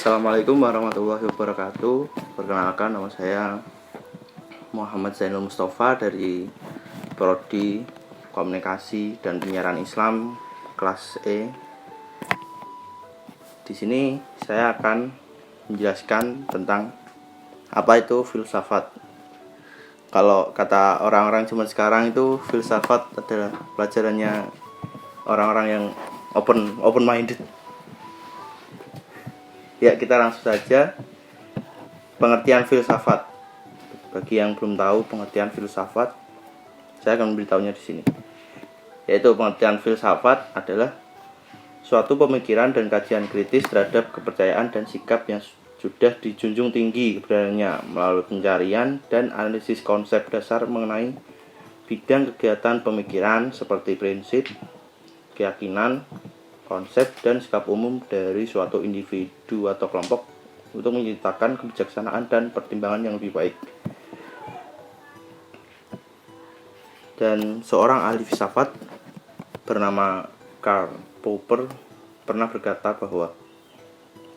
Assalamualaikum warahmatullahi wabarakatuh. Perkenalkan, nama saya Muhammad Zainul Mustafa dari Prodi Komunikasi dan Penyiaran Islam kelas E. Di sini saya akan menjelaskan tentang apa itu filsafat. Kalau kata orang-orang zaman sekarang itu filsafat adalah pelajarannya orang-orang yang open minded. Ya, kita langsung saja. Pengertian filsafat. Bagi yang belum tahu pengertian filsafat, saya akan memberitahunya di sini. Yaitu pengertian filsafat adalah suatu pemikiran dan kajian kritis terhadap kepercayaan dan sikap yang sudah dijunjung tinggi keberadaannya melalui pencarian dan analisis konsep dasar mengenai bidang kegiatan pemikiran seperti prinsip, keyakinan, konsep, dan sikap umum dari suatu individu atau kelompok untuk menciptakan kebijaksanaan dan pertimbangan yang lebih baik. Dan seorang ahli filsafat bernama Karl Popper pernah berkata bahwa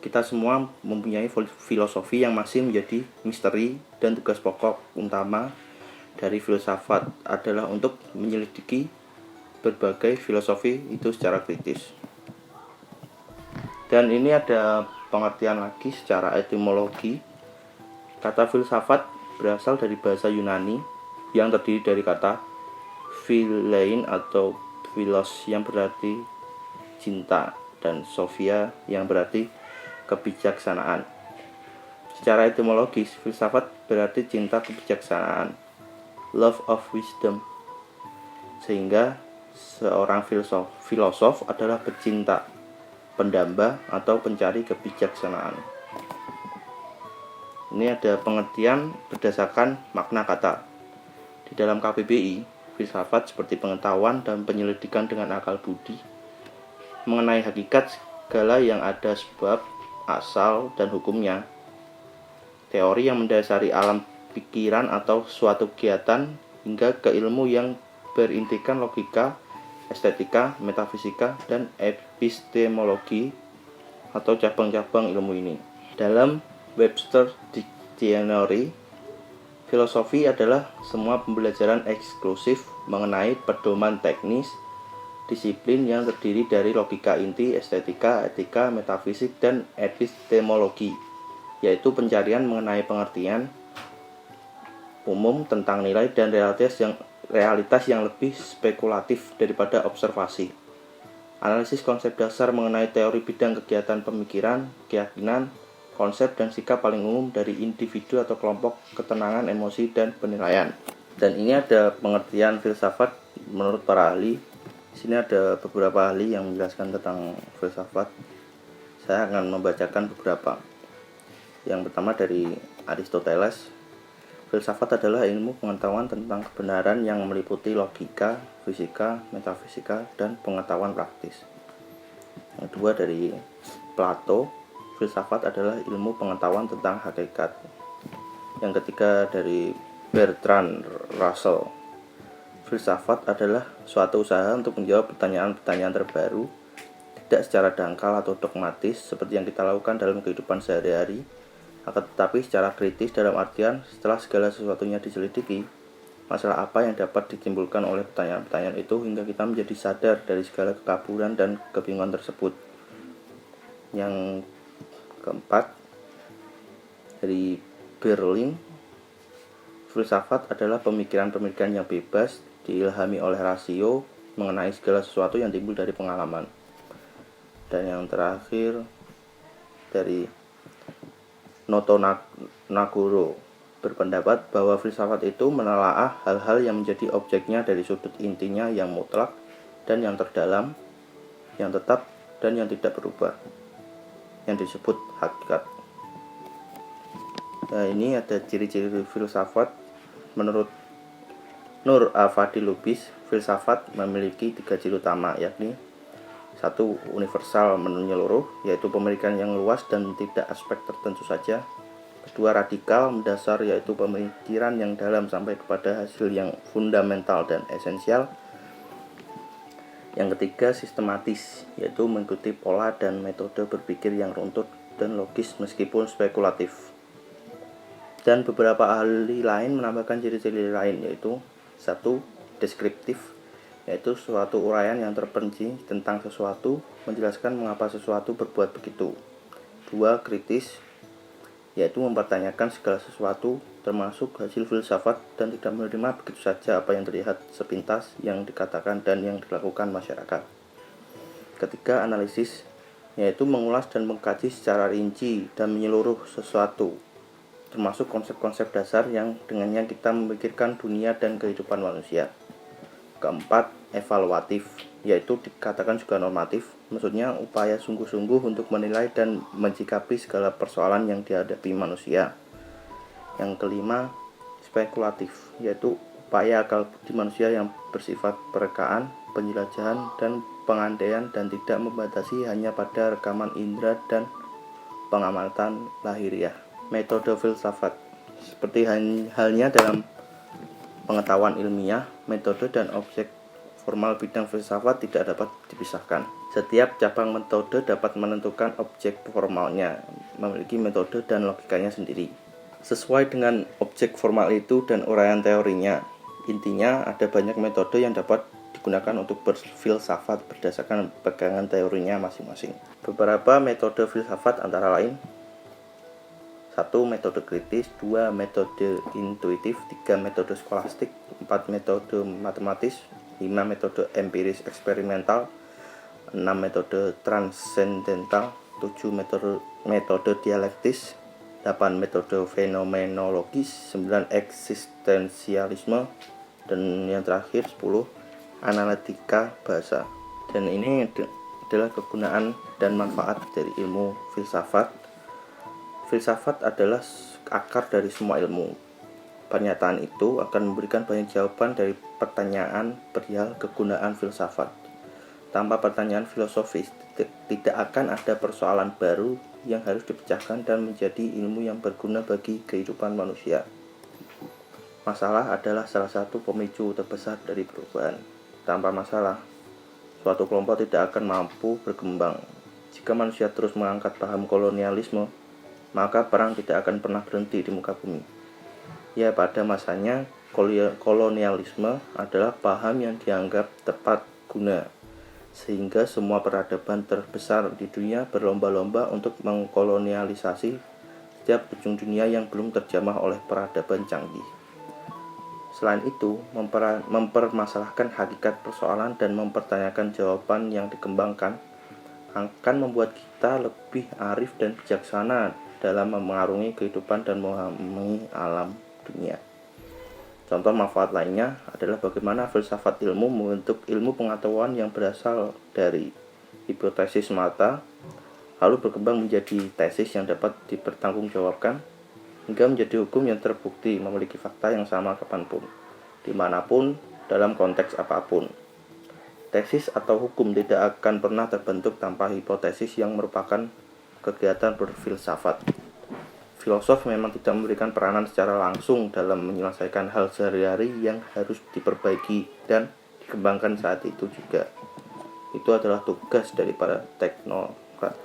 kita semua mempunyai filosofi yang masih menjadi misteri, dan tugas pokok utama dari filsafat adalah untuk menyelidiki berbagai filosofi itu secara kritis. Dan ini ada pengertian lagi secara etimologi. Kata filsafat berasal dari bahasa Yunani yang terdiri dari kata philein atau philos yang berarti cinta dan sophia yang berarti kebijaksanaan. Secara etimologis, filsafat berarti cinta kebijaksanaan, love of wisdom. Sehingga seorang filosof adalah pecinta, pendamba, atau pencari kebijaksanaan. Ini ada pengertian berdasarkan makna kata. Di dalam KBBI, filsafat seperti pengetahuan dan penyelidikan dengan akal budi mengenai hakikat segala yang ada, sebab, asal, dan hukumnya. Teori yang mendasari alam pikiran atau suatu kegiatan hingga ke ilmu yang berintikan logika, estetika, metafisika, dan epistemologi atau cabang-cabang ilmu ini. Dalam Webster Dictionary, filosofi adalah semua pembelajaran eksklusif mengenai pedoman teknis, disiplin yang terdiri dari logika inti, estetika, etika, metafisik, dan epistemologi, yaitu pencarian mengenai pengertian umum tentang nilai dan realitas yang lebih spekulatif daripada observasi. Analisis konsep dasar mengenai teori bidang kegiatan pemikiran, keyakinan, konsep, dan sikap paling umum dari individu atau kelompok, ketenangan emosi, dan penilaian. Dan ini ada pengertian filsafat menurut para ahli. Di sini ada beberapa ahli yang menjelaskan tentang filsafat. Saya akan membacakan beberapa. Yang pertama dari Aristoteles. Filsafat adalah ilmu pengetahuan tentang kebenaran yang meliputi logika, fisika, metafisika, dan pengetahuan praktis. Yang kedua dari Plato, filsafat adalah ilmu pengetahuan tentang hakikat. Yang ketiga dari Bertrand Russell, filsafat adalah suatu usaha untuk menjawab pertanyaan-pertanyaan terbaru, tidak secara dangkal atau dogmatis seperti yang kita lakukan dalam kehidupan sehari-hari, akan tetapi secara kritis dalam artian setelah segala sesuatunya diselidiki, masalah apa yang dapat ditimbulkan oleh pertanyaan-pertanyaan itu hingga kita menjadi sadar dari segala kekaburan dan kebingungan tersebut. Yang keempat dari Berling, filsafat adalah pemikiran-pemikiran yang bebas, diilhami oleh rasio mengenai segala sesuatu yang timbul dari pengalaman. Dan yang terakhir dari Noto Nagoro berpendapat bahwa filsafat itu menelaah hal-hal yang menjadi objeknya dari sudut intinya yang mutlak dan yang terdalam, yang tetap dan yang tidak berubah, yang disebut hakikat. Nah, ini ada ciri-ciri filsafat. Menurut Nur A.Fadil Lubis, filsafat memiliki 3 ciri utama, yakni 1. Universal menyeluruh, yaitu pemikiran yang luas dan tidak aspek tertentu saja. 2. Radikal mendasar, yaitu pemikiran yang dalam sampai kepada hasil yang fundamental dan esensial. Yang ketiga, sistematis, yaitu mengikuti pola dan metode berpikir yang runtut dan logis meskipun spekulatif. Dan beberapa ahli lain menambahkan ciri-ciri lain, yaitu 1. Deskriptif, yaitu suatu uraian yang terperinci tentang sesuatu, menjelaskan mengapa sesuatu berbuat begitu. 2. Kritis, yaitu mempertanyakan segala sesuatu, termasuk hasil filsafat, dan tidak menerima begitu saja apa yang terlihat sepintas yang dikatakan dan yang dilakukan masyarakat. Ketiga, analisis, yaitu mengulas dan mengkaji secara rinci dan menyeluruh sesuatu, termasuk konsep-konsep dasar yang dengannya kita memikirkan dunia dan kehidupan manusia. Keempat, evaluatif, yaitu dikatakan juga normatif, maksudnya upaya sungguh-sungguh untuk menilai dan menyikapi segala persoalan yang dihadapi manusia. Yang kelima, spekulatif, yaitu upaya akal budi manusia yang bersifat perekaan, penjelajahan, dan pengandaian dan tidak membatasi hanya pada rekaman indera dan pengamatan lahiriah. Metode filsafat, seperti halnya dalam pengetahuan ilmiah, metode dan objek formal bidang filsafat tidak dapat dipisahkan. Setiap cabang metode dapat menentukan objek formalnya, memiliki metode dan logikanya sendiri. Sesuai dengan objek formal itu dan uraian teorinya, intinya ada banyak metode yang dapat digunakan untuk berfilsafat berdasarkan pegangan teorinya masing-masing. Beberapa metode filsafat antara lain: 1. Metode kritis, 2. Metode intuitif, 3. Metode skolastik, 4. Metode matematis, 5. Metode empiris eksperimental, 6. Metode transendental, 7. Metode dialektis, 8. Metode fenomenologis, 9. Eksistensialisme, dan yang terakhir 10. Analitika bahasa. Dan ini adalah kegunaan dan manfaat dari ilmu filsafat. Filsafat adalah akar dari semua ilmu. Pernyataan itu akan memberikan banyak jawaban dari pertanyaan perihal kegunaan filsafat. Tanpa pertanyaan filosofis, tidak akan ada persoalan baru yang harus dipecahkan dan menjadi ilmu yang berguna bagi kehidupan manusia. Masalah adalah salah satu pemicu terbesar dari perubahan. Tanpa masalah, suatu kelompok tidak akan mampu berkembang. Jika manusia terus mengangkat paham kolonialisme, maka perang tidak akan pernah berhenti di muka bumi. Ya, pada masanya, kolonialisme adalah paham yang dianggap tepat guna, sehingga semua peradaban terbesar di dunia berlomba-lomba untuk mengkolonialisasi setiap ujung dunia yang belum terjamah oleh peradaban canggih. Selain itu, mempermasalahkan hakikat persoalan dan mempertanyakan jawaban yang dikembangkan akan membuat kita lebih arif dan bijaksana dalam mengarungi kehidupan dan memahami alam dunia. Contoh manfaat lainnya adalah bagaimana filsafat ilmu membentuk ilmu pengetahuan yang berasal dari hipotesis semata, lalu berkembang menjadi tesis yang dapat dipertanggungjawabkan, hingga menjadi hukum yang terbukti memiliki fakta yang sama kapanpun, dimanapun, dalam konteks apapun. Tesis atau hukum tidak akan pernah terbentuk tanpa hipotesis yang merupakan kegiatan berfilsafat. Filosof memang tidak memberikan peranan secara langsung dalam menyelesaikan hal sehari-hari yang harus diperbaiki dan dikembangkan saat itu juga. Itu adalah tugas dari para teknokrat.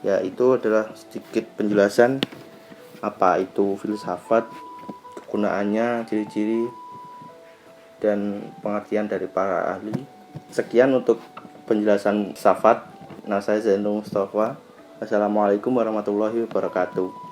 Ya, itu adalah sedikit penjelasan apa itu filsafat, kegunaannya, ciri-ciri, dan pengertian dari para ahli. Sekian untuk penjelasan filsafat. Nah, saya Zainul Mustafa. Assalamualaikum warahmatullahi wabarakatuh.